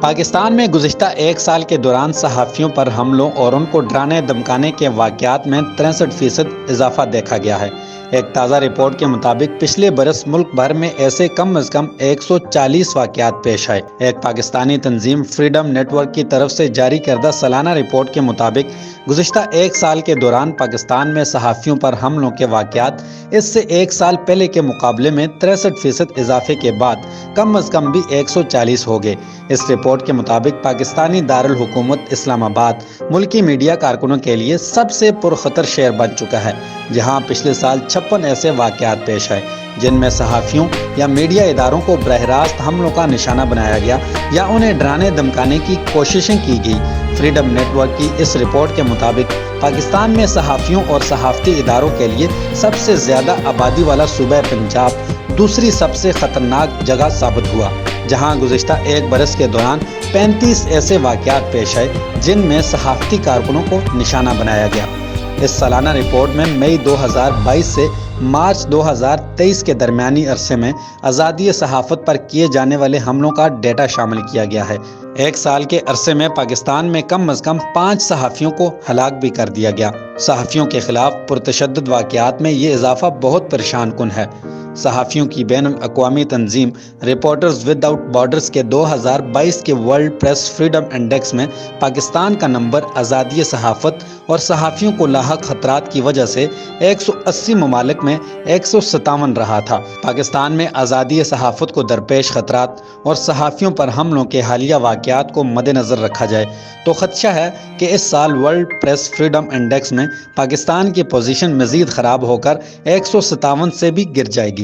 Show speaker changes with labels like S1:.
S1: پاکستان میں گزشتہ ایک سال کے دوران صحافیوں پر حملوں اور ان کو ڈرانے دھمکانے کے واقعات میں 63% اضافہ دیکھا گیا ہے۔ ایک تازہ رپورٹ کے مطابق پچھلے برس ملک بھر میں ایسے کم از کم 140 واقعات پیش آئے۔ ایک پاکستانی تنظیم فریڈم نیٹ ورک کی طرف سے جاری کردہ سالانہ رپورٹ کے مطابق گزشتہ ایک سال کے دوران پاکستان میں صحافیوں پر حملوں کے واقعات اس سے ایک سال پہلے کے مقابلے میں 63% اضافے کے بعد کم از کم بھی 140 ہو گئے۔ اس رپورٹ کے مطابق پاکستانی دارالحکومت اسلام آباد ملکی میڈیا کارکنوں کے لیے سب سے پرخطر شہر بن چکا ہے، جہاں پچھلے سال 56 ایسے واقعات پیش آئے جن میں صحافیوں یا میڈیا اداروں کو براہ راست حملوں کا نشانہ بنایا گیا یا انہیں ڈرانے دھمکانے کی کوششیں کی گئی۔ فریڈم نیٹ ورک کی اس رپورٹ کے مطابق پاکستان میں صحافیوں اور صحافتی اداروں کے لیے سب سے زیادہ آبادی والا صوبہ پنجاب دوسری سب سے خطرناک جگہ ثابت ہوا، جہاں گزشتہ ایک برس کے دوران 35 ایسے واقعات پیش آئے جن میں صحافتی کارکنوں کو نشانہ بنایا گیا۔ اس سالانہ رپورٹ میں مئی 2022 سے مارچ 2023 کے درمیانی عرصے میں آزادی صحافت پر کیے جانے والے حملوں کا ڈیٹا شامل کیا گیا ہے۔ ایک سال کے عرصے میں پاکستان میں کم از کم 5 صحافیوں کو ہلاک بھی کر دیا گیا۔ صحافیوں کے خلاف پرتشدد واقعات میں یہ اضافہ بہت پریشان کن ہے۔ صحافیوں کی بین الاقوامی تنظیم رپورٹرز ود آؤٹ بارڈرز کے 2022 کے ورلڈ پریس فریڈم انڈیکس میں پاکستان کا نمبر آزادی صحافت اور صحافیوں کو لاحق خطرات کی وجہ سے 180 ممالک میں 157 رہا تھا۔ پاکستان میں آزادی صحافت کو درپیش خطرات اور صحافیوں پر حملوں کے حالیہ واقعات کو مد نظر رکھا جائے تو خدشہ ہے کہ اس سال ورلڈ پریس فریڈم انڈیکس میں پاکستان کی پوزیشن مزید خراب ہو کر 157 سے بھی گر جائے گی۔